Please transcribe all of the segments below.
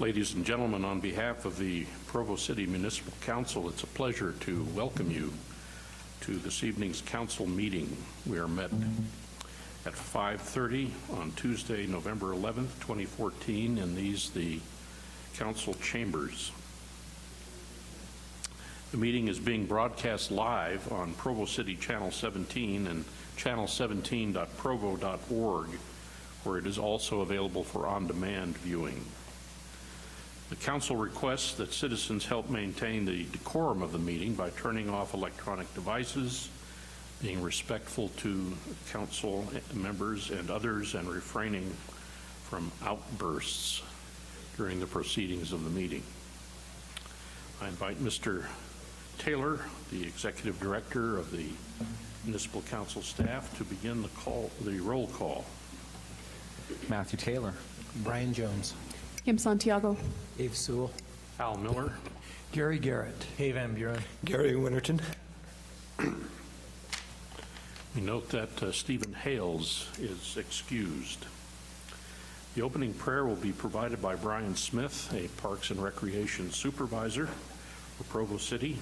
Ladies and gentlemen, on behalf of the Provo City Municipal Council, it's a pleasure to welcome you to this evening's council meeting. We are met at 5:30 on Tuesday, November 11th, 2014, in the council chambers. The meeting is being broadcast live on Provo City Channel 17 and channel17.provo.org, where it is also available for on-demand viewing. The council requests that citizens help maintain the decorum of the meeting by turning off electronic devices, being respectful to council members and others, and refraining from outbursts during the proceedings of the meeting. I invite Mr. Taylor, the Executive Director of the Municipal Council staff, to begin the roll call. Matthew Taylor. Brian Jones. Kim Santiago. Dave Sewell. Al Miller. Gary Garrett. Dave Van Buren. Gary Winterton. We note that Stephen Hales is excused. The opening prayer will be provided by Brian Smith, a Parks and Recreation Supervisor for Provo City,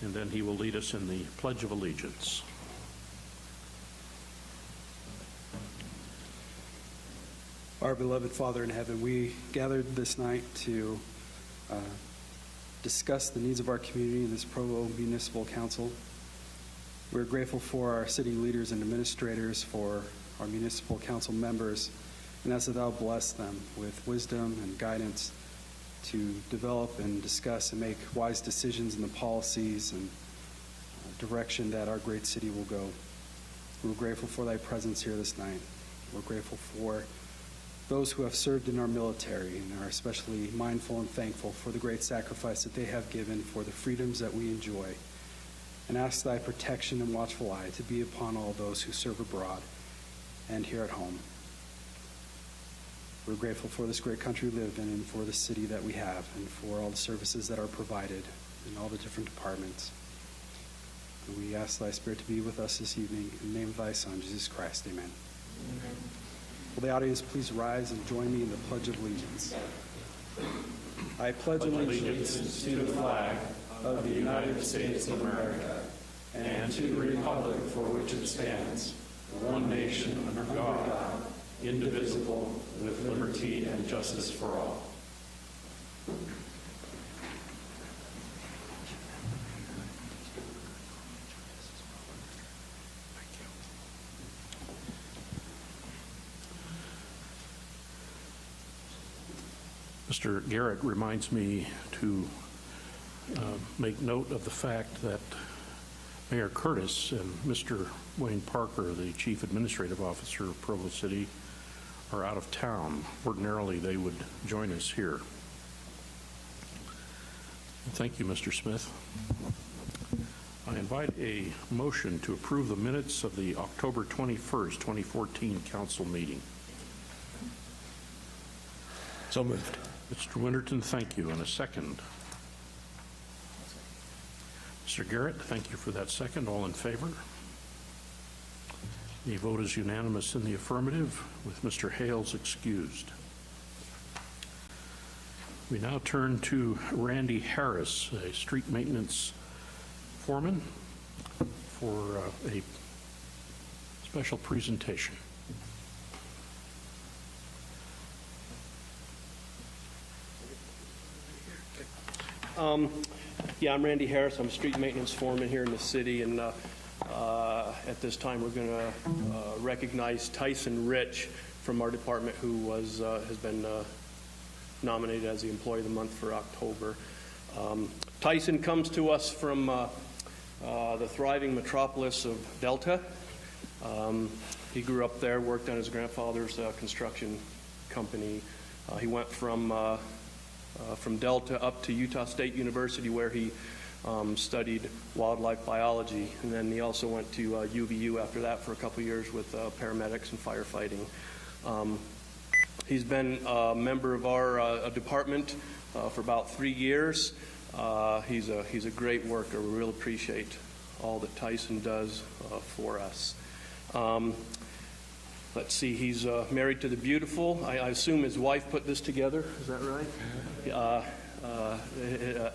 and then he will lead us in the Pledge of Allegiance. Our beloved Father in heaven, we gathered this night to discuss the needs of our community in this Provo Municipal Council. We're grateful for our city leaders and administrators, for our municipal council members, and ask that thou bless them with wisdom and guidance to develop and discuss and make wise decisions in the policies and direction that our great city will go. We're grateful for thy presence here this night. We're grateful for those who have served in our military and are especially mindful and thankful for the great sacrifice that they have given for the freedoms that we enjoy, and ask thy protection and watchful eye to be upon all those who serve abroad and here at home. We're grateful for this great country we live in and for the city that we have and for all the services that are provided in all the different departments. And we ask thy Spirit to be with us this evening in the name of thy Son, Jesus Christ. Amen. Amen. Will the audience please rise and join me in the Pledge of Allegiance? I pledge allegiance to the flag of the United States of America and to the republic for which it stands, one nation under God, indivisible, with liberty and justice for all. Mr. Garrett reminds me to make note of the fact that Mayor Curtis and Mr. Wayne Parker, the Chief Administrative Officer of Provo City, are out of town. Ordinarily, they would join us here. Thank you, Mr. Smith. I invite a motion to approve the minutes of the October 21st, 2014 council meeting. So moved. Mr. Winterton, thank you. And a second. Mr. Garrett, thank you for that second. All in favor? The vote is unanimous in the affirmative, with Mr. Hales excused. We now turn to Randy Harris, a street maintenance foreman, for a special presentation. Yeah, I'm Randy Harris. I'm a street maintenance foreman here in the city, and at this time we're going to recognize Tyson Rich from our department, who has been nominated as the Employee of the Month for October. Tyson comes to us from the thriving metropolis of Delta. He grew up there, worked on his grandfather's construction company. He went from Delta up to Utah State University, where he studied wildlife biology, and then he also went to UVU after that for a couple years with paramedics and firefighting. He's been a member of our department for about 3 years. He's a great worker. We really appreciate all that Tyson does for us. Let's see, he's married to the beautiful, I assume his wife put this together, is that right?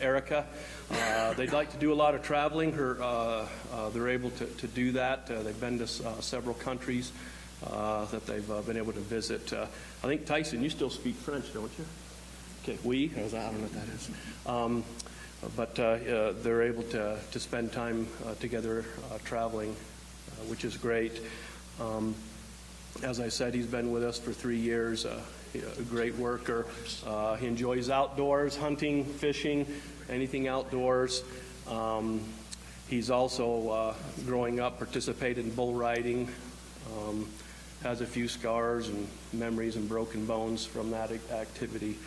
Erica. They'd like to do a lot of traveling. They're able to do that. They've been to several countries that they've been able to visit. I think, Tyson, you still speak French, don't you? Okay, oui? I don't know what that is. But they're able to spend time together traveling, which is great. As I said, he's been with us for 3 years, a great worker. He enjoys outdoors, hunting, fishing, anything outdoors. He's also, growing up, participated in bull riding, has a few scars and memories and broken bones from that activity.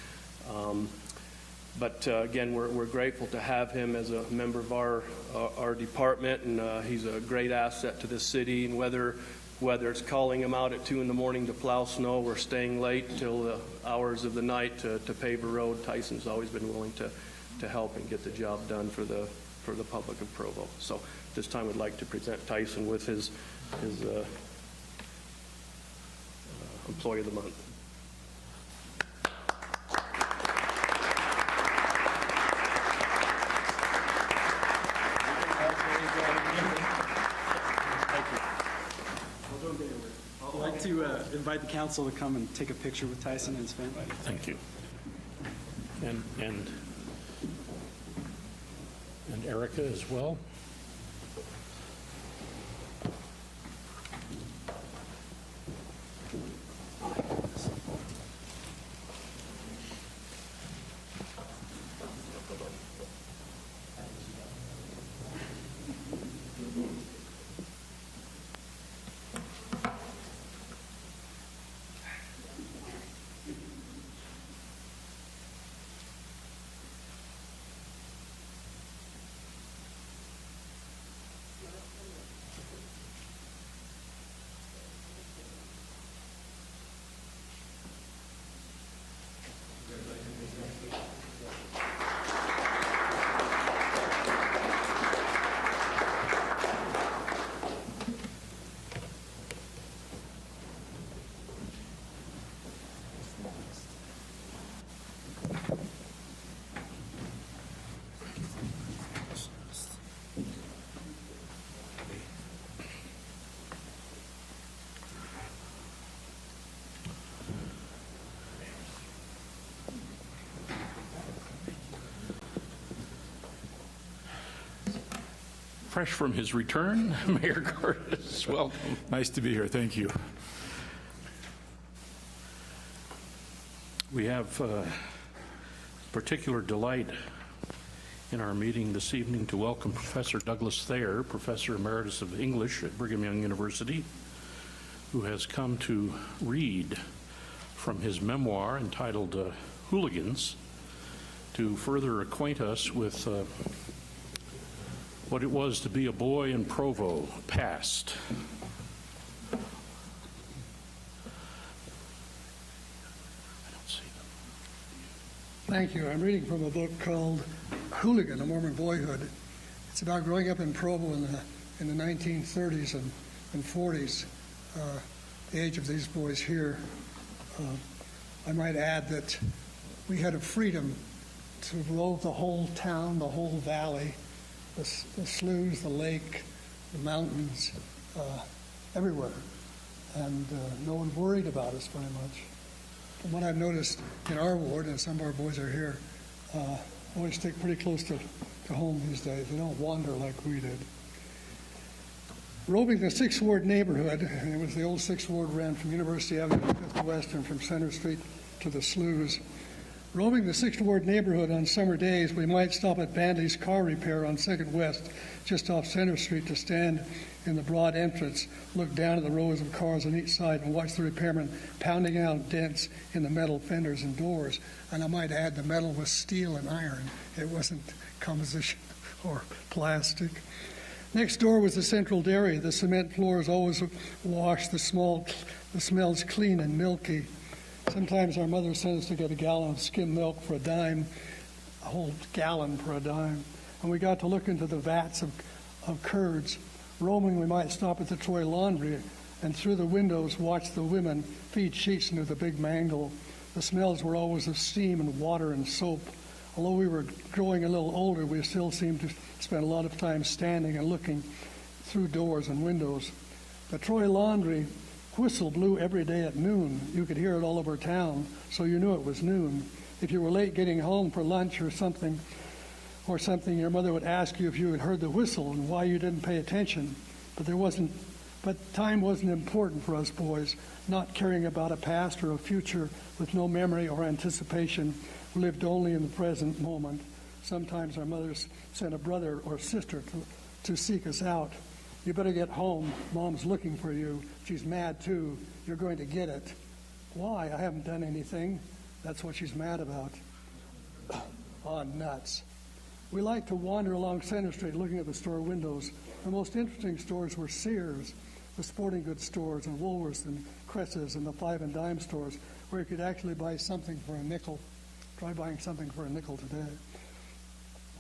But again, we're grateful to have him as a member of our department, and he's a great asset to the city. And whether it's calling him out at 2 in the morning to plow snow or staying late till the hours of the night to pave a road, Tyson's always been willing to help and get the job done for the public of Provo. So at this time, we'd like to present Tyson with his Employee of the Month. I'd like to invite the council to come and take a picture with Tyson and his family. Thank you. And Erica as well. Fresh from his return, Mayor Curtis, welcome. Nice to be here. Thank you. We have particular delight in our meeting this evening to welcome Professor Douglas Thayer, Professor Emeritus of English at Brigham Young University, who has come to read from his memoir entitled Hooligans to further acquaint us with what it was to be a boy in Provo past. Thank you. I'm reading from a book called Hooligan, A Mormon Boyhood. It's about growing up in Provo in the 1930s and 40s, the age of these boys here. I might add that we had a freedom to rove the whole town, the whole valley, the sloughs, the lake, the mountains, everywhere. And no one worried about us very much. From what I've noticed in our ward, and some of our boys are here, always stick pretty close to home these days. They don't wander like we did. Roving the 6th Ward neighborhood, and it was the old 6th Ward ran from University Avenue to 5th Western, from Center Street to the sloughs. Roving the 6th Ward neighborhood on summer days, we might stop at Bandley's Car Repair on 2nd West, just off Center Street, to stand in the broad entrance, look down at the rows of cars on each side, and watch the repairmen pounding out dents in the metal fenders and doors. And I might add, the metal was steel and iron. It wasn't composition or plastic. Next door was the central dairy. The cement floors always washed, the smells clean and milky. Sometimes our mother sent us to get a gallon of skim milk for a dime, a whole gallon for a dime. And we got to look into the vats of curds. Roaming, we might stop at the Troy Laundry and through the windows watched the women feed sheets into the big mangle. The smells were always of steam and water and soap. Although we were growing a little older, we still seemed to spend a lot of time standing and looking through doors and windows. The Troy Laundry whistle blew every day at noon. You could hear it all over town, so you knew it was noon. If you were late getting home for lunch or something, your mother would ask you if you had heard the whistle and why you didn't pay attention. But time wasn't important for us boys, not caring about a past or a future with no memory or anticipation. We lived only in the present moment. Sometimes our mothers sent a brother or sister to seek us out. You better get home. Mom's looking for you. She's mad too. You're going to get it. Why? I haven't done anything. That's what she's mad about. Oh, nuts. We liked to wander along Center Street looking at the store windows. The most interesting stores were Sears, the sporting goods stores, and Woolworths and Cresses and the 5 and dime stores where you could actually buy something for a nickel. Try buying something for a nickel today.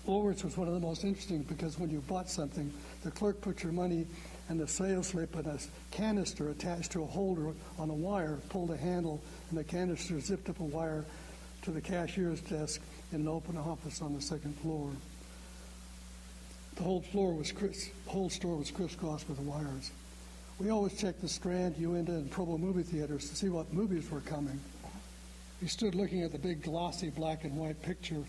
Woolworths was one of the most interesting because when you bought something, the clerk put your money and the sales slip in a canister attached to a holder on a wire, pulled a handle, and the canister zipped up a wire to the cashier's desk in an open office on the second floor. The whole store was crisscrossed with wires. We always checked the Strand, Uinta, and Provo movie theaters to see what movies were coming. We stood looking at the big glossy black and white picture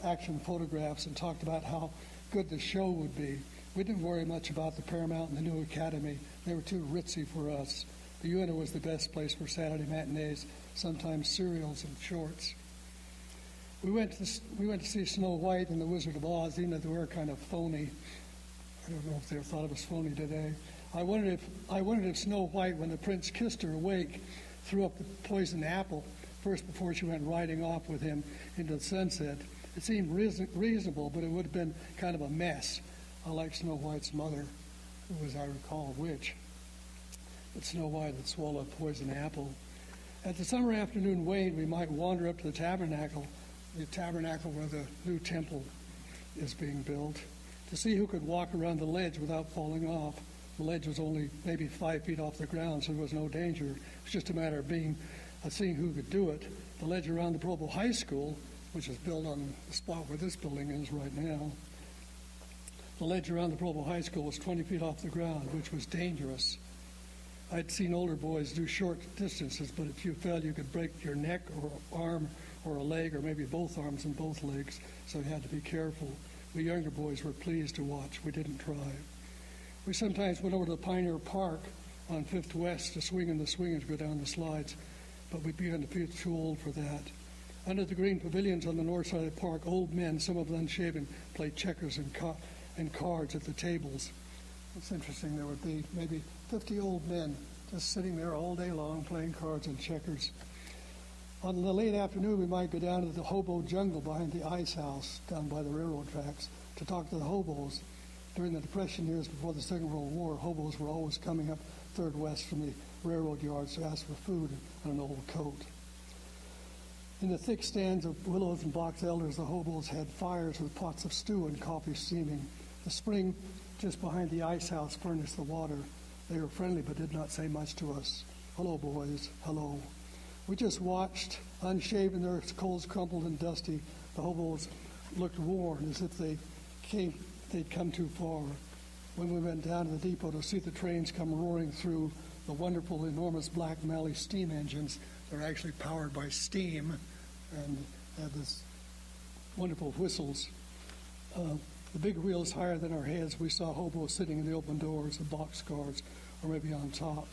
action photographs and talked about how good the show would be. We didn't worry much about the Paramount and the New Academy. They were too ritzy for us. The Uinta was the best place for Saturday matinees, sometimes serials and shorts. We went to see Snow White and the Wizard of Oz, even though they were kind of phony. I don't know if they thought it was phony today. I wondered if Snow White, when the prince kissed her awake, threw up the poisoned apple first before she went riding off with him into the sunset. It seemed reasonable, but it would have been kind of a mess. I like Snow White's mother, who was, I recall, a witch. But Snow White had swallowed a poisoned apple. At the summer afternoon waned, we might wander up to the tabernacle where the new temple is being built, to see who could walk around the ledge without falling off. The ledge was only maybe 5 feet off the ground, so there was no danger. It was just a matter of seeing who could do it. The ledge around the Provo High School, which is built on the spot where this building is right now, the ledge around the Provo High School was 20 feet off the ground, which was dangerous. I'd seen older boys do short distances, but if you fell, you could break your neck or arm or a leg or maybe both arms and both legs, so you had to be careful. We younger boys were pleased to watch. We didn't try. We sometimes went over to the Pioneer Park on 5th West to swing in the swings, go down the slides, but we began to feel too old for that. Under the green pavilions on the north side of the park, old men, some of them unshaven, played checkers and cards at the tables. It's interesting, there would be maybe 50 old men just sitting there all day long playing cards and checkers. On the late afternoon, we might go down to the hobo jungle behind the ice house down by the railroad tracks to talk to the hobos. During the Depression years before the Second World War, hobos were always coming up 3rd West from the railroad yards to ask for food and an old coat. In the thick stands of willows and box elders, the hobos had fires with pots of stew and coffee steaming. The spring just behind the ice house furnished the water. They were friendly but did not say much to us. Hello, boys. Hello. We just watched, unshaven, their clothes crumpled and dusty. The hobos looked worn, as if they'd come too far. When we went down to the depot to see the trains come roaring through, the wonderful, enormous black Malley steam engines, they're actually powered by steam and have this wonderful whistles. The big wheels higher than our heads, we saw hobos sitting in the open doors, the boxcars, or maybe on top.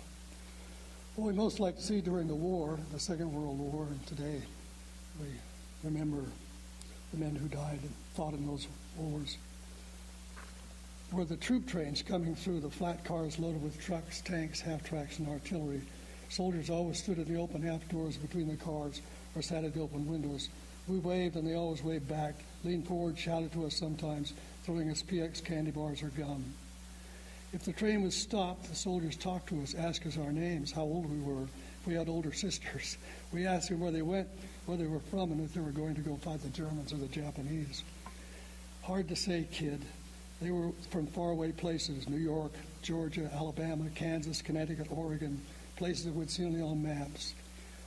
What we most like to see during the war, the Second World War, and today we remember the men who died and fought in those wars, were the troop trains coming through, the flat cars loaded with trucks, tanks, half-tracks, and artillery. Soldiers always stood at the open half doors between the cars or sat at the open windows. We waved, and they always waved back, leaned forward, shouted to us sometimes, throwing us PX candy bars or gum. If the train was stopped, the soldiers talked to us, asked us our names, how old we were. If we had older sisters, we asked them where they went, where they were from, and if they were going to go fight the Germans or the Japanese. Hard to say, kid. They were from faraway places, New York, Georgia, Alabama, Kansas, Connecticut, Oregon, places that we'd seen on maps.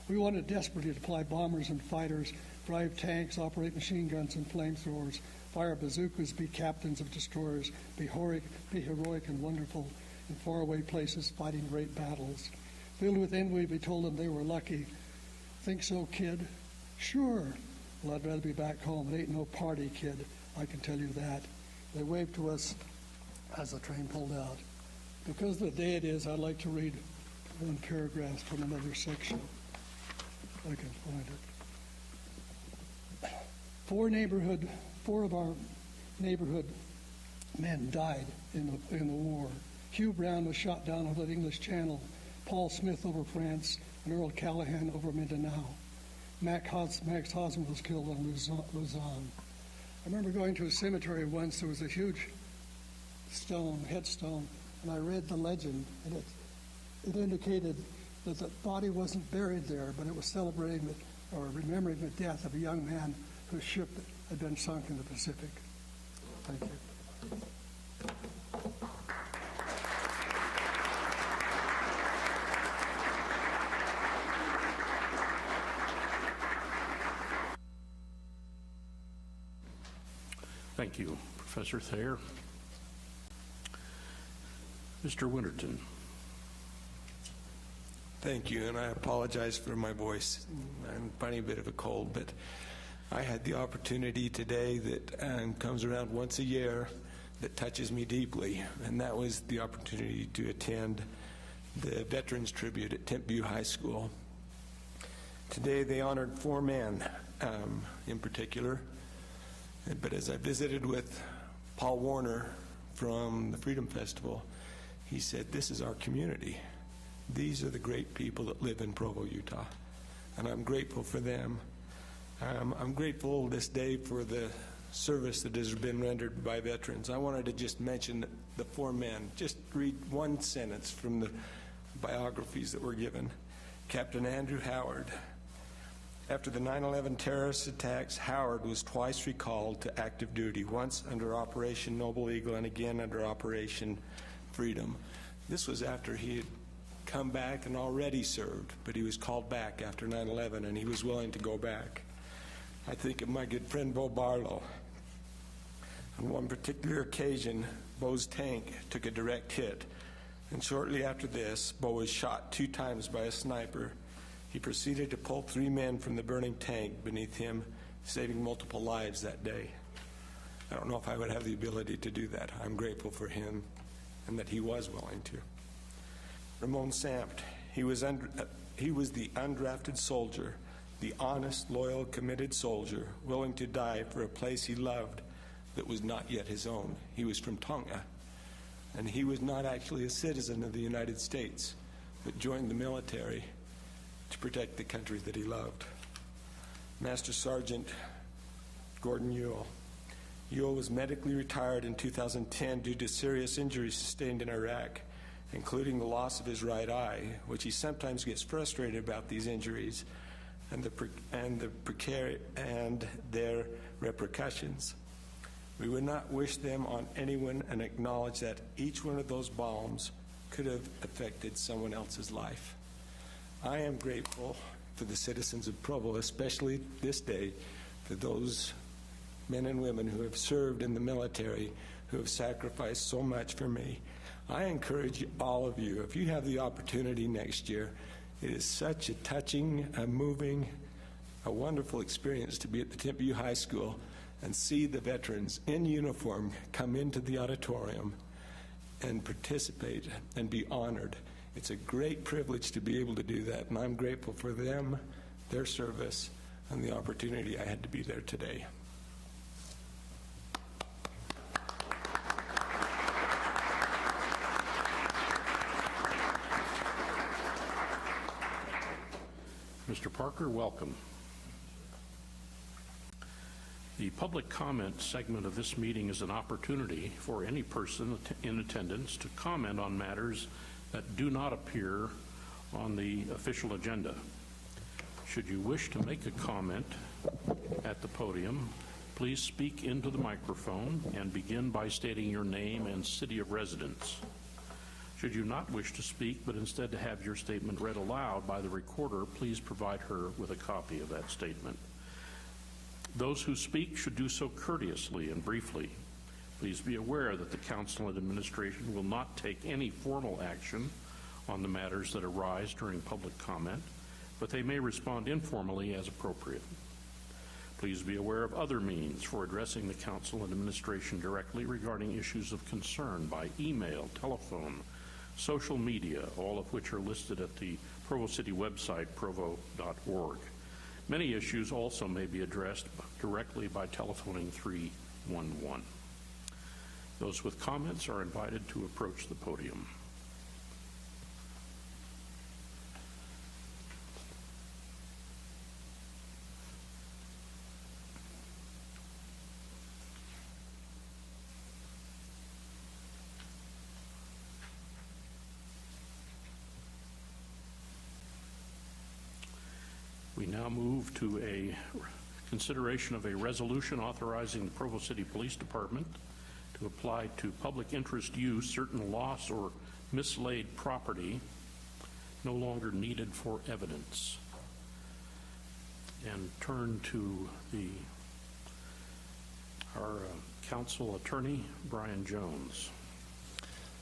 We wanted desperately to fly bombers and fighters, drive tanks, operate machine guns and flamethrowers, fire bazookas, be captains of destroyers, be heroic and wonderful in faraway places fighting great battles. Filled with envy, we told them they were lucky. Think so, kid? Sure. Well, I'd rather be back home. It ain't no party, kid. I can tell you that. They waved to us as the train pulled out. Because of the day it is, I'd like to read one paragraph from another section. If I can find it. Four of our neighborhood men died in the war. Hugh Brown was shot down over the English Channel, Paul Smith over France, and Earl Callahan over Mindanao. Max Hosmer was killed on Luzon. I remember going to a cemetery once. There was a huge headstone, and I read the legend, and it indicated that the body wasn't buried there, but it was celebrating or remembering the death of a young man whose ship had been sunk in the Pacific. Thank you. Thank you, Professor Thayer. Mr. Winterton. Thank you, and I apologize for my voice. I'm fighting a bit of a cold, but I had the opportunity today that comes around once a year that touches me deeply, and that was the opportunity to attend the Veterans Tribute at Tempe High School. Today they honored 4 men in particular, but as I visited with Paul Warner from the Freedom Festival, he said, "This is our community. These are the great people that live in Provo, Utah," and I'm grateful for them. I'm grateful this day for the service that has been rendered by veterans. I wanted to just mention the 4 men, just read one sentence from the biographies that were given. Captain Andrew Howard. After the 9/11 terrorist attacks, Howard was twice recalled to active duty, once under Operation Noble Eagle and again under Operation Freedom. This was after he had come back and already served, but he was called back after 9/11, and he was willing to go back. I think of my good friend Bo Barlow. On one particular occasion, Bo's tank took a direct hit, and shortly after this, Bo was shot 2 times by a sniper. He proceeded to pull 3 men from the burning tank beneath him, saving multiple lives that day. I don't know if I would have the ability to do that. I'm grateful for him and that he was willing to. Ramon Sampt, he was the undrafted soldier, the honest, loyal, committed soldier, willing to die for a place he loved that was not yet his own. He was from Tonga, and he was not actually a citizen of the United States, but joined the military to protect the country that he loved. Master Sergeant Gordon Ewell. Ewell was medically retired in 2010 due to serious injuries sustained in Iraq, including the loss of his right eye, which he sometimes gets frustrated about these injuries and their repercussions. We would not wish them on anyone and acknowledge that each one of those bombs could have affected someone else's life. I am grateful for the citizens of Provo, especially this day, for those men and women who have served in the military, who have sacrificed so much for me. I encourage all of you, if you have the opportunity next year, it is such a touching, a moving, a wonderful experience to be at the Tempe High School and see the veterans in uniform come into the auditorium and participate and be honored. It's a great privilege to be able to do that, and I'm grateful for them, their service, and the opportunity I had to be there today. Mr. Parker, welcome. The public comment segment of this meeting is an opportunity for any person in attendance to comment on matters that do not appear on the official agenda. Should you wish to make a comment at the podium, Please speak into the microphone and begin by stating your name and city of residence. Should you not wish to speak, but instead to have your statement read aloud by the recorder, please provide her with a copy of that statement. Those who speak should do so courteously and briefly. Please be aware that the council and administration will not take any formal action on the matters that arise during public comment, but they may respond informally as appropriate. Please be aware of other means for addressing the council and administration directly regarding issues of concern by email, telephone, social media, all of which are listed at the Provo City website, provo.org. Many issues also may be addressed directly by telephoning 311. Those with comments are invited to approach the podium. We now move to a consideration of a resolution authorizing the Provo City Police Department to apply to public interest use certain lost or mislaid property no longer needed for evidence. And turn to our council attorney, Brian Jones.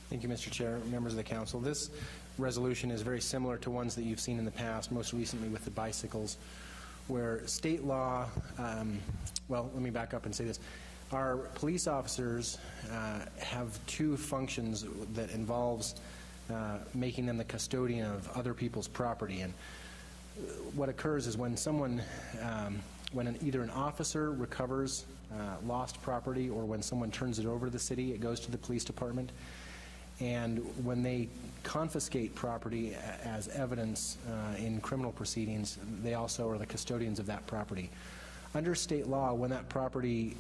Thank you, Mr. Chair, members of the council. This resolution is very similar to ones that you've seen in the past, most recently with the bicycles, where state law, well, let me back up and say this. Our police officers have two functions that involves making them the custodian of other people's property. And what occurs is when someone, either an officer recovers lost property or when someone turns it over to the city, it goes to the police department. And when they confiscate property as evidence in criminal proceedings, they also are the custodians of that property. Under state law, when that property,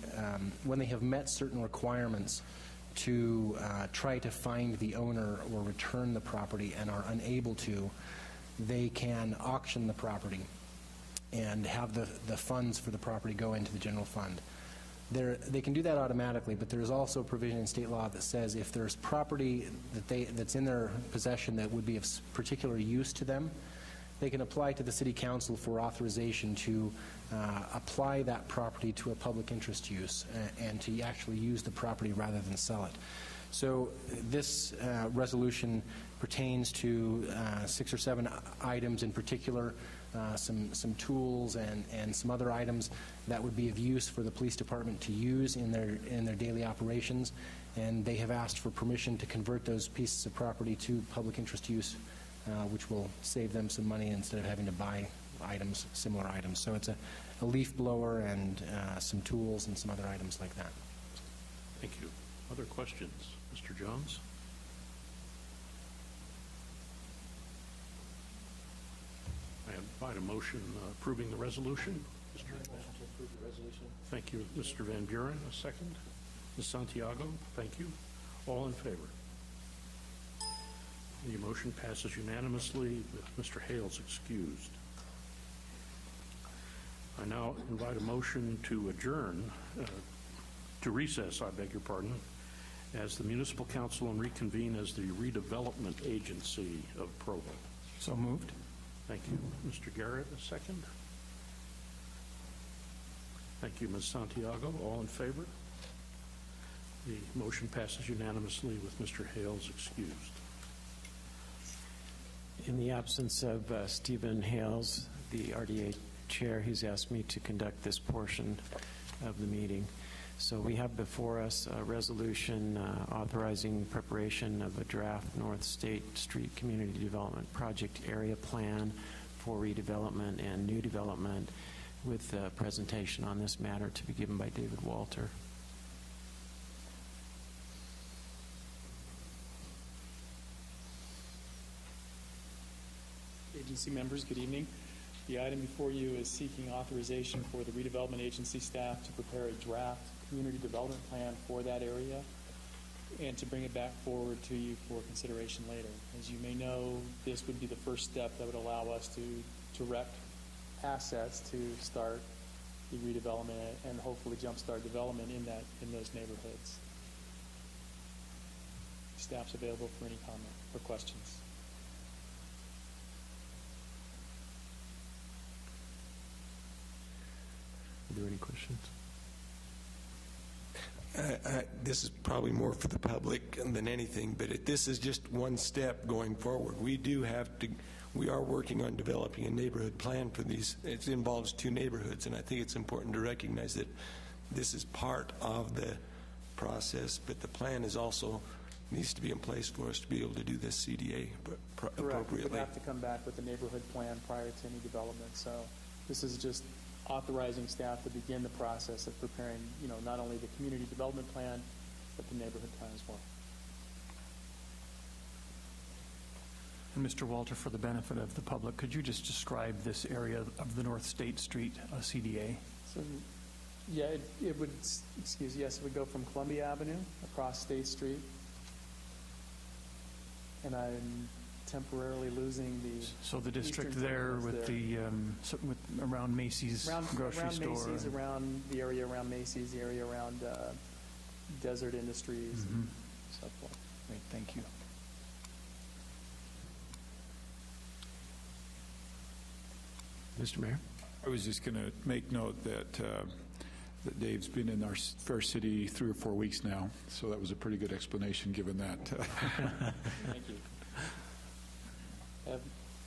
when they have met certain requirements to try to find the owner or return the property and are unable to, they can auction the property and have the funds for the property go into the general fund. They can do that automatically, but there's also a provision in state law that says if there's property that's in their possession that would be of particular use to them, they can apply to the city council for authorization to apply that property to a public interest use and to actually use the property rather than sell it. So this resolution pertains to 6 or 7 items in particular, some tools and some other items that would be of use for the police department to use in their daily operations, and they have asked for permission to convert those pieces of property to public interest use, which will save them some money instead of having to buy items, similar items. So it's a leaf blower and some tools and some other items like that. Thank you. Other questions? Mr. Jones? I invite a motion approving the resolution. Mr. Motion to approve the resolution. Thank you. Mr. Van Buren, a second. Ms. Santiago, thank you. All in favor? The motion passes unanimously with Mr. Hales excused. I now invite a motion to adjourn, to recess, I beg your pardon, as the Municipal Council and reconvene as the Redevelopment Agency of Provo. So moved. Thank you. Mr. Garrett, a second. Thank you, Ms. Santiago. All in favor? The motion passes unanimously with Mr. Hales excused. In the absence of Stephen Hales, the RDA chair, he's asked me to conduct this portion of the meeting. So we have before us a resolution authorizing preparation of a draft North State Street Community Development Project Area Plan for redevelopment and new development, with a presentation on this matter to be given by David Walter. Agency members, good evening. The item before you is seeking authorization for the redevelopment agency staff to prepare a draft community development plan for that area and to bring it back forward to you for consideration later. As you may know, this would be the first step that would allow us to direct assets to start the redevelopment and hopefully jumpstart development in those neighborhoods. Staff's available for any comment or questions. Are there any questions? This is probably more for the public than anything, but this is just one step going forward. We are working on developing a neighborhood plan for these. It involves 2 neighborhoods, and I think it's important to recognize that this is part of the process, but the plan is also needs to be in place for us to be able to do this CDA Correct. appropriately. We would have to come back with a neighborhood plan prior to any development. So this is just authorizing staff to begin the process of preparing, not only the community development plan, but the neighborhood plan as well. And Mr. Walter, for the benefit of the public, could you just describe this area of the North State Street CDA? So, yeah, it would, yes, it would go from Columbia Avenue across State Street. And I'm temporarily losing the... So the district eastern there terminus with there. the around Macy's grocery store. Around Macy's, around the area around Macy's, the area around Desert Industries and so forth. Great, thank you. Mr. Mayor? I was just going to make note that that Dave's been in our fair city 3 or 4 weeks now, so that was a pretty good explanation given that. Thank you. I have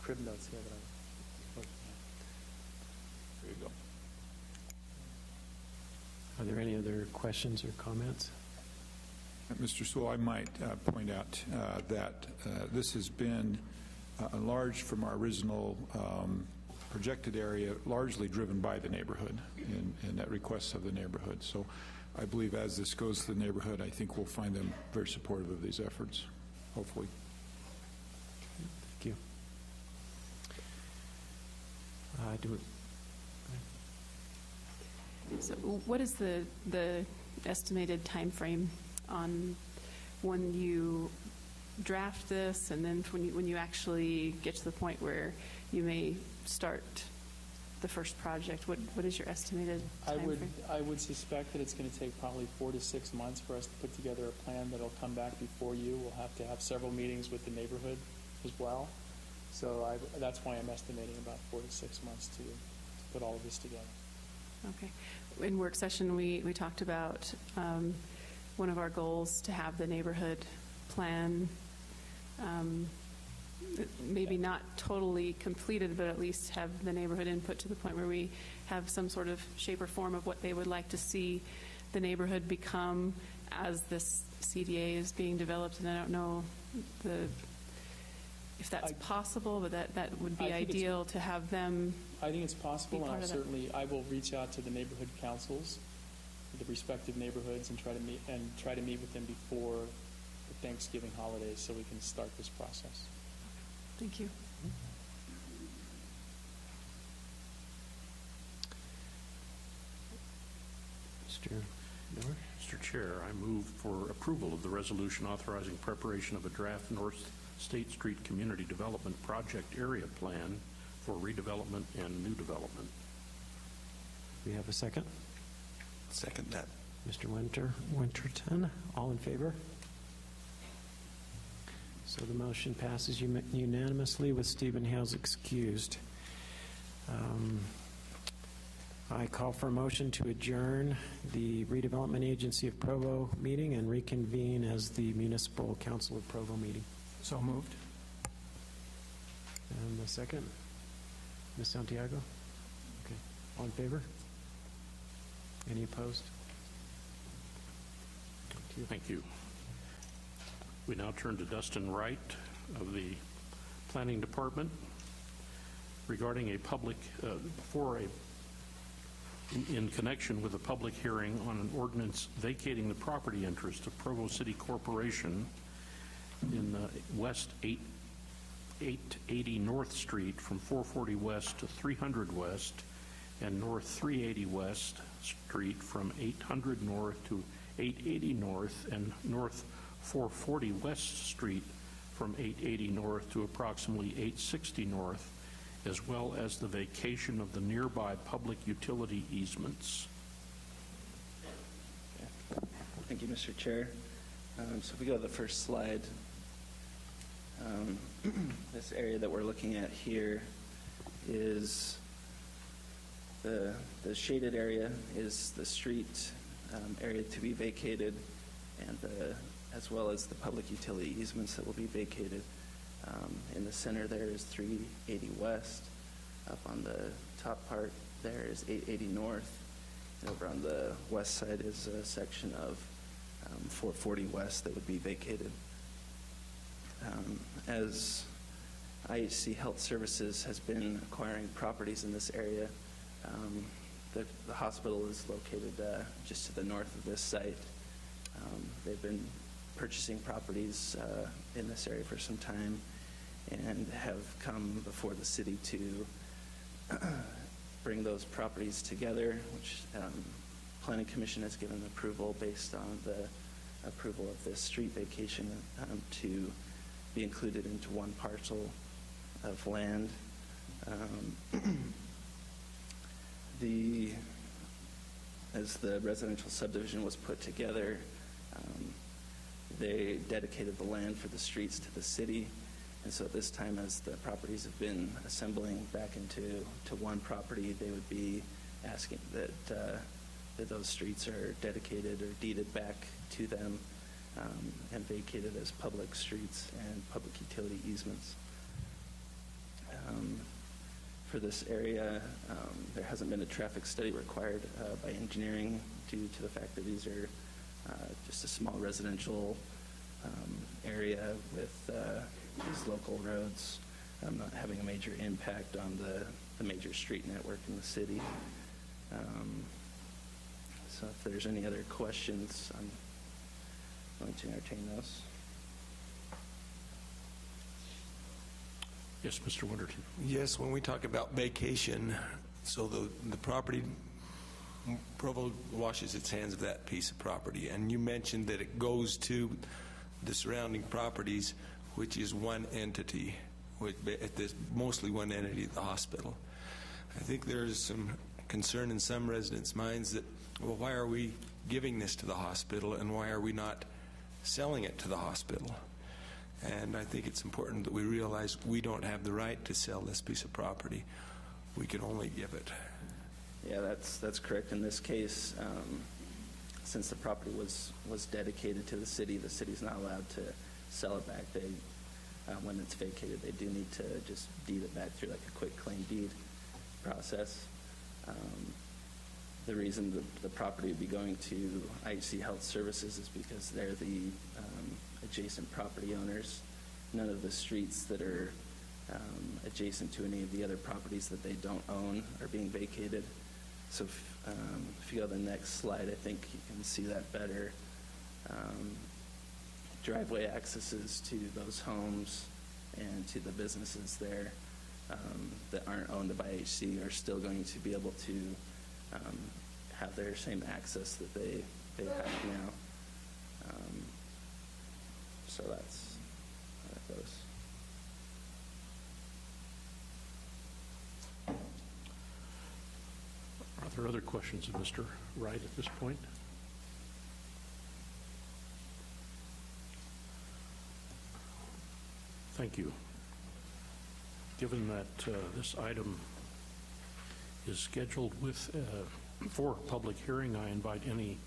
crib notes here that I'm There you go. Are there any other questions or comments? Mr. Sewell, I might point out that this has been enlarged from our original projected area, largely driven by the neighborhood and at requests of the neighborhood. So I believe as this goes to the neighborhood, I think we'll find them very supportive of these efforts, hopefully. Thank you. So what is the estimated time frame on when you draft this and then when you actually get to the point where you may start the first project? What is your estimated time frame? I would suspect that it's going to take probably 4 to 6 months for us to put together a plan that'll come back before you. We'll have to have several meetings with the neighborhood as well. So that's why I'm estimating about 4 to 6 months to put all of this together. Okay. In work session, we talked about one of our goals to have the neighborhood plan maybe not totally completed, but at least have the neighborhood input to the point where we have some sort of shape or form of what they would like to see the neighborhood become as this CDA is being developed. And I don't know if that's possible, but that would be ideal to have them. I think it's possible, and I will reach out to the neighborhood councils, the respective neighborhoods, and try to meet with them before the Thanksgiving holidays, so we can start this process. Thank you. Mr. Miller? Mr. Chair, I move for approval of the resolution authorizing preparation of a draft North State Street Community Development Project Area Plan for redevelopment and new development. We have a second? Second that. Mr. Winterton, all in favor? So the motion passes unanimously with Stephen Hales excused. I call for a motion to adjourn the Redevelopment Agency of Provo meeting and reconvene as the Municipal Council of Provo meeting. So moved. And the second? Ms. Santiago? Okay. All in favor? Any opposed? Thank you. We now turn to Dustin Wright of the Planning Department regarding a public, in connection with a public hearing on an ordinance vacating the property interest of Provo City Corporation in West 880 North Street from 440 West to 300 West and North 380 West Street from 800 North to 880 North and North 440 West Street from 880 North to approximately 860 North as well as the vacation of the nearby public utility easements. Thank you, Mr. Chair. So if we go to the first slide, this area that we're looking at here is the shaded area is the street area to be vacated, and as well as the public utility easements that will be vacated. In the center there is 380 West. Up on the top part there is 880 North. And over on the west side is a section of 440 West that would be vacated. As IHC Health Services has been acquiring properties in this area, the hospital is located just to the north of this site. They've been purchasing properties in this area for some time and have come before the city to bring those properties together, which Planning Commission has given approval based on the approval of this street vacation to be included into one parcel of land. As the residential subdivision was put together, they dedicated the land for the streets to the city. And so at this time, as the properties have been assembling back into one property, they would be asking that those streets are dedicated or deeded back to them and vacated as public streets and public utility easements. For this area, there hasn't been a traffic study required by engineering due to the fact that these are just a small residential area with these local roads not having a major impact on the major street network in the city. So if there's any other questions, I'm going to entertain those. Yes, Mr. Winterton. Yes, when we talk about vacation, so the property, Provo washes its hands of that piece of property, and you mentioned that it goes to the surrounding properties, which is one entity, mostly one entity at the hospital. I think there's some concern in some residents' minds that, well, why are we giving this to the hospital and why are we not selling it to the hospital? And I think it's important that we realize we don't have the right to sell this piece of property. We can only give it. Yeah, that's correct. In this case, since the property was dedicated to the city's not allowed to sell it back. When it's vacated, they do need to just deed it back through like a quick claim deed process. The reason the property would be going to IHC Health Services is because they're the adjacent property owners. None of the streets that are adjacent to any of the other properties that they don't own are being vacated. So if you go to the next slide, I think you can see that better. Driveway accesses to those homes and to the businesses there that aren't owned by IHC are still going to be able to have their same access that they have now. So that's how that goes. Are there other questions of Mr. Wright at this point? Thank you. Given that this item is scheduled for public hearing, I invite anyone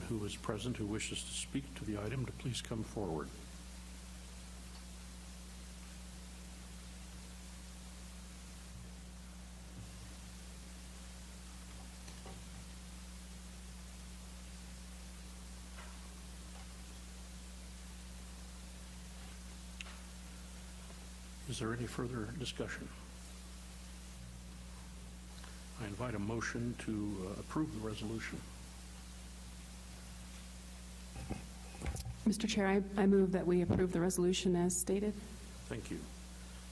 who is present who wishes to speak to the item to please come forward. Is there any further discussion? I invite a motion to approve the resolution. Mr. Chair, I move that we approve the resolution as stated. Thank you.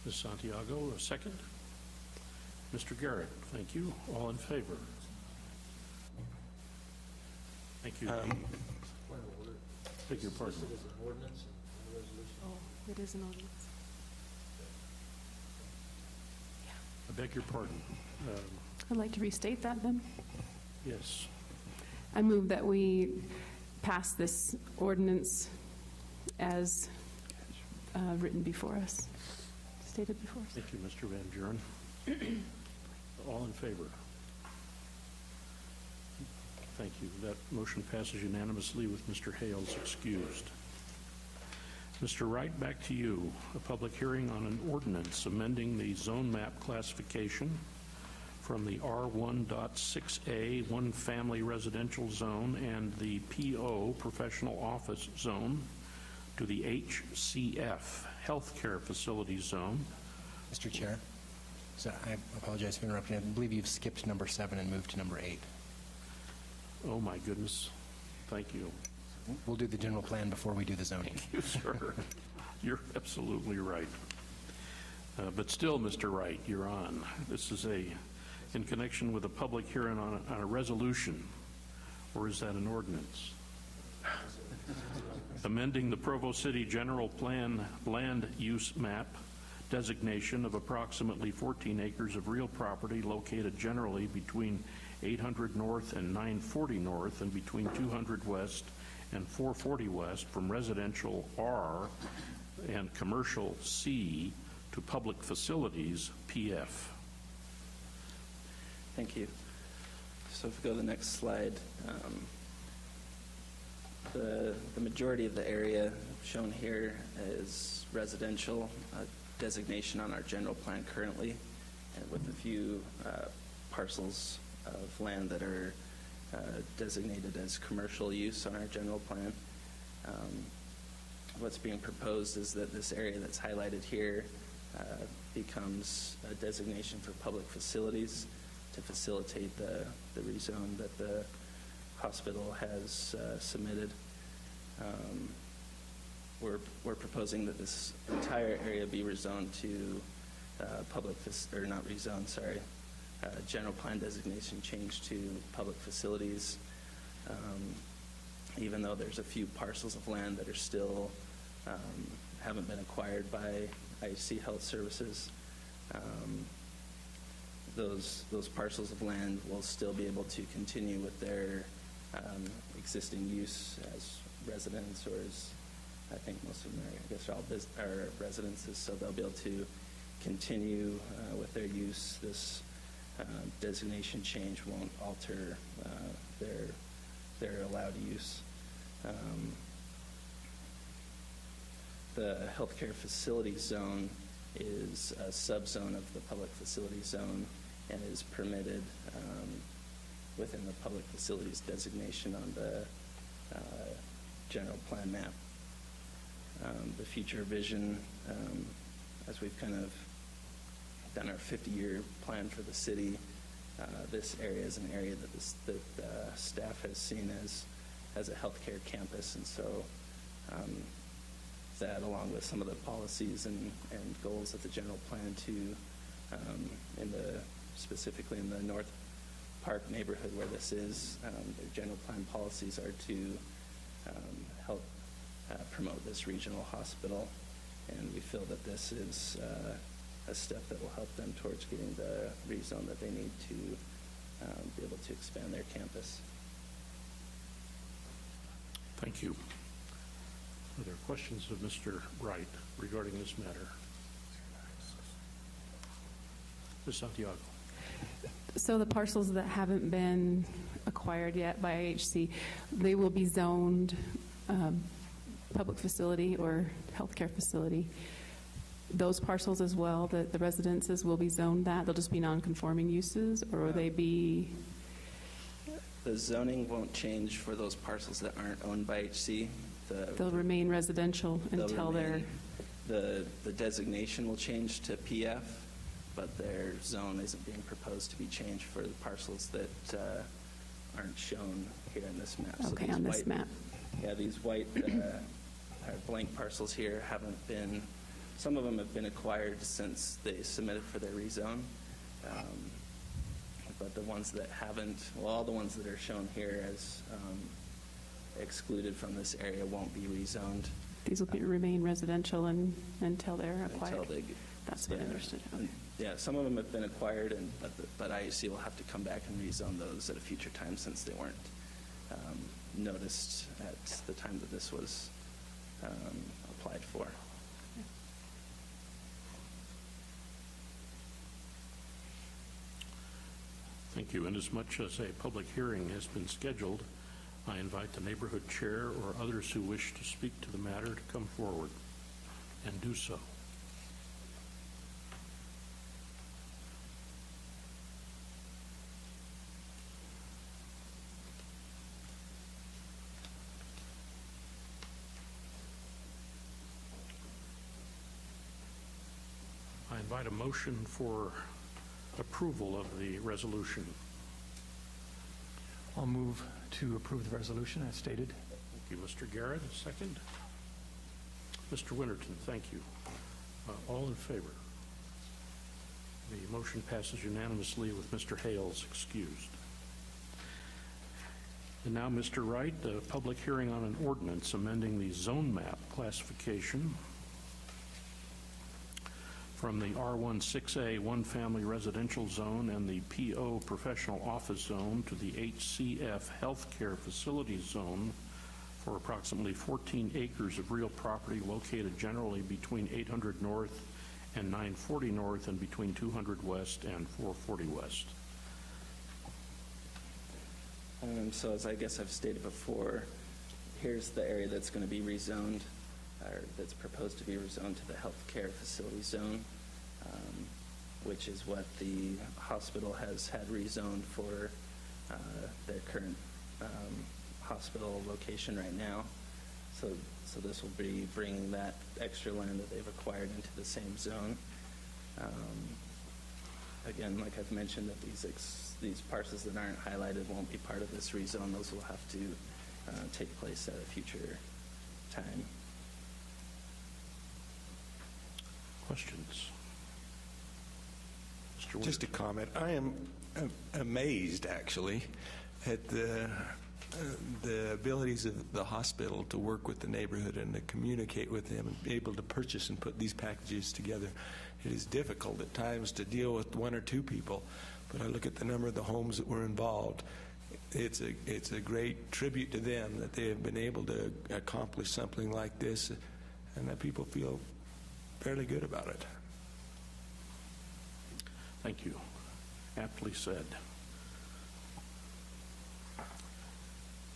Ms. Santiago, a second. Mr. Garrett, thank you. All in favor? Thank you. Beg your pardon. Oh, it is an ordinance. I beg your pardon. I'd like to restate that then. Yes. I move that we pass this ordinance as written before us, stated before us. Thank you, Mr. Van Buren. All in favor? Thank you. That motion passes unanimously with Mr. Hales excused. Mr. Wright, back to you. A public hearing on an ordinance amending the zone map classification from the R1.6A, one family residential zone, and the PO, professional office zone, to the HCF, healthcare facility zone. Mr. Chair, so I apologize for interrupting. I believe you've skipped number 7 and moved to number 8. Oh, my goodness. Thank you. We'll do the general plan before we do the zoning. Thank you, sir. You're absolutely right. But still, Mr. Wright, you're on. This is in connection with a public hearing on a resolution, or is that an ordinance? Amending the Provo City General Plan land use map designation of approximately 14 acres of real property located generally between 800 North and 940 North and between 200 West and 440 West from residential R and commercial C to public facilities PF. Thank you. So if we go to the next slide, the majority of the area shown here is residential designation on our general plan currently, and with a few parcels of land that are designated as commercial use on our general plan. What's being proposed is that this area that's highlighted here becomes a designation for public facilities to facilitate the rezone that the hospital has submitted. We're proposing that this entire area be rezoned to general plan designation change to public facilities, even though there's a few parcels of land that are still haven't been acquired by IHC Health Services. Those parcels of land will still be able to continue with their existing use as residents, or as I think most of them are, I guess, are residences, so they'll be able to continue with their use. This designation change won't alter their allowed use. The healthcare facility zone is a subzone of the public facility zone and is permitted within the public facilities designation on the general plan map. The future vision, as we've kind of done our 50-year plan for the city, this area is an area that staff has seen as a healthcare campus, and so that, along with some of the policies and goals of the general plan to, specifically in the North Park neighborhood where this is, the general plan policies are to help promote this regional hospital, and we feel that this is a step that will help them towards getting the rezone that they need to be able to expand their campus. Thank you. Are there questions of Mr. Wright regarding this matter? Ms. Santiago. So the parcels that haven't been acquired yet by IHC, they will be zoned public facility or healthcare facility. Those parcels as well, the residences will be zoned that? They'll just be non-conforming uses, or will they be? The zoning won't change for those parcels that aren't owned by HC. They'll remain residential until they're... The designation will change to PF, but their zone isn't being proposed to be changed for the parcels that aren't shown here in this map. Okay, so on this map. Yeah, these white blank parcels here haven't been, some of them have been acquired since they submitted for their rezone. But the ones that haven't, well, all the ones that are shown here as excluded from this area won't be rezoned. These will remain residential until they're acquired. Until they, That's what I understood. Okay. Yeah, some of them have been acquired, but IAC will have to come back and rezone those at a future time since they weren't noticed at the time that this was applied for. Thank you. And as much as a public hearing has been scheduled, I invite the neighborhood chair or others who wish to speak to the matter to come forward and do so. I invite a motion for approval of the resolution. I'll move to approve the resolution as stated. Thank you, Mr. Garrett. A second. Mr. Winterton, thank you. All in favor? The motion passes unanimously with Mr. Hales excused. And now, Mr. Wright, a public hearing on an ordinance amending the zone map classification from the R16A one-family residential zone and the PO professional office zone to the HCF healthcare facilities zone for approximately 14 acres of real property located generally between 800 North and 940 North and between 200 West and 440 West. So as I guess I've stated before, here's the area that's going to be rezoned, or that's proposed to be rezoned to the healthcare facility zone, which is what the hospital has had rezoned for their current hospital location right now. So this will be bringing that extra land that they've acquired into the same zone. Again, like I've mentioned, that these parcels that aren't highlighted won't be part of this rezone. Those will have to take place at a future time. Questions? Mr. Just a comment. I am amazed, actually, at the abilities of the hospital to work with the neighborhood and to communicate with them and be able to purchase and put these packages together. It is difficult at times to deal with one or two people, but I look at the number of the homes that were involved. It's a great tribute to them that they have been able to accomplish something like this, and that people feel fairly good about it. Thank you. Aptly said.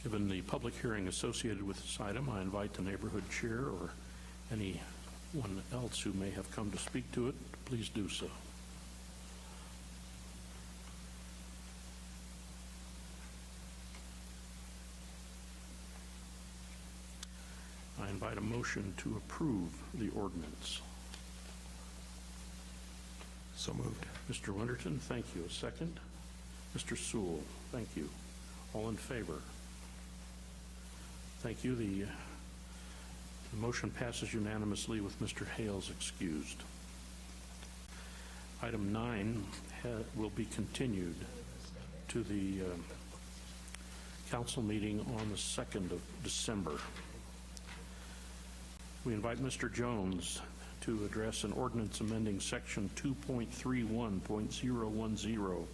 Given the public hearing associated with this item, I invite the neighborhood chair or anyone else who may have come to speak to it, please do so. I invite a motion to approve the ordinance. So moved. Mr. Winterton, thank you. A second? Mr. Sewell, thank you. All in favor? Thank you. The motion passes unanimously with Mr. Hales excused. Item 9 will be continued to the council meeting on the 2nd of December. We invite Mr. Jones to address an ordinance amending section 2.31.010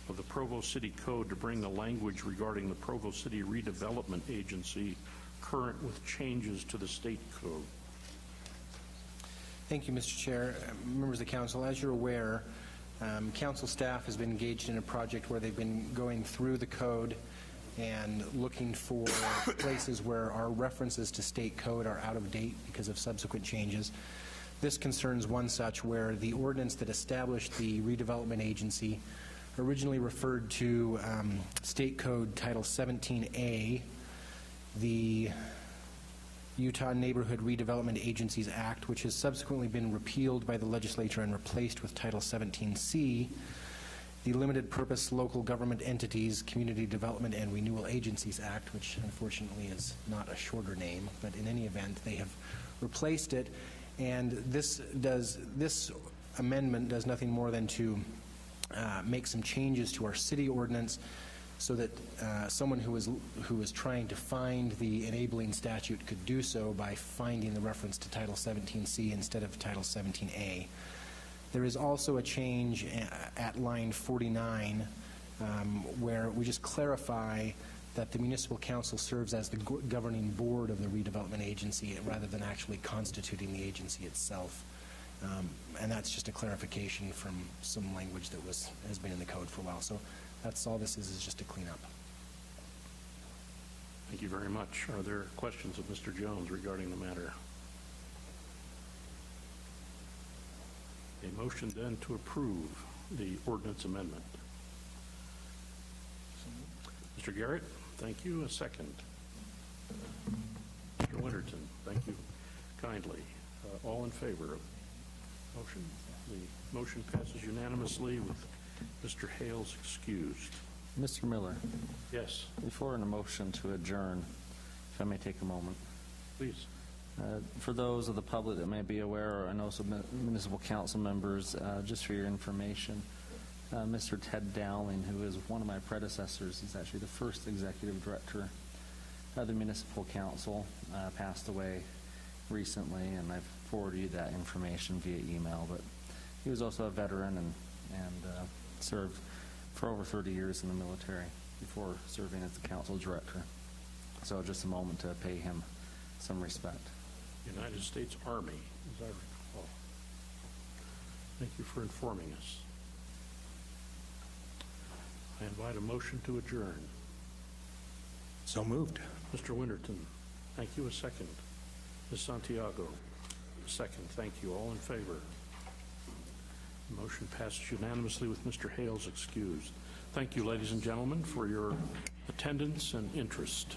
of the Provo City Code to bring the language regarding the Provo City Redevelopment Agency current with changes to the state code. Thank you, Mr. Chair. Members of the council, as you're aware, council staff has been engaged in a project where they've been going through the code and looking for places where our references to state code are out of date because of subsequent changes. This concerns one such where the ordinance that established the redevelopment agency originally referred to state code title 17A, the Utah Neighborhood Redevelopment Agencies Act, which has subsequently been repealed by the legislature and replaced with title 17C, the Limited Purpose Local Government Entities, Community Development and Renewal Agencies Act, which unfortunately is not a shorter name, but in any event, they have replaced it. And this amendment does nothing more than to make some changes to our city ordinance so that someone who is trying to find the enabling statute could do so by finding the reference to Title 17C instead of Title 17A. There is also a change at line 49 where we just clarify that the municipal council serves as the governing board of the redevelopment agency rather than actually constituting the agency itself. And that's just a clarification from some language that has been in the code for a while. So that's all this is just a cleanup. Thank you very much. Are there questions of Mr. Jones regarding the matter? A motion then to approve the ordinance amendment. Mr. Garrett, thank you. A second. Mr. Winterton, thank you kindly. All in favor of the motion? The motion passes unanimously with Mr. Hales excused. Mr. Miller, Yes, before a motion to adjourn, if I may take a moment. please. For those of the public that may be aware, or I know some municipal council members, just for your information, Mr. Ted Dowling, who is one of my predecessors, is actually the first executive director of the municipal council, passed away recently, and I've forwarded you that information via email. But he was also a veteran and served for over 30 years in the military before serving as the council director. So just a moment to pay him some respect. United States Army, as I recall. Thank you for informing us. I invite a motion to adjourn. So moved. Mr. Winterton, thank you. A second. Ms. Santiago, a second. Thank you. All in favor? The motion passes unanimously with Mr. Hales excused. Thank you, ladies and gentlemen, for your attendance and interest.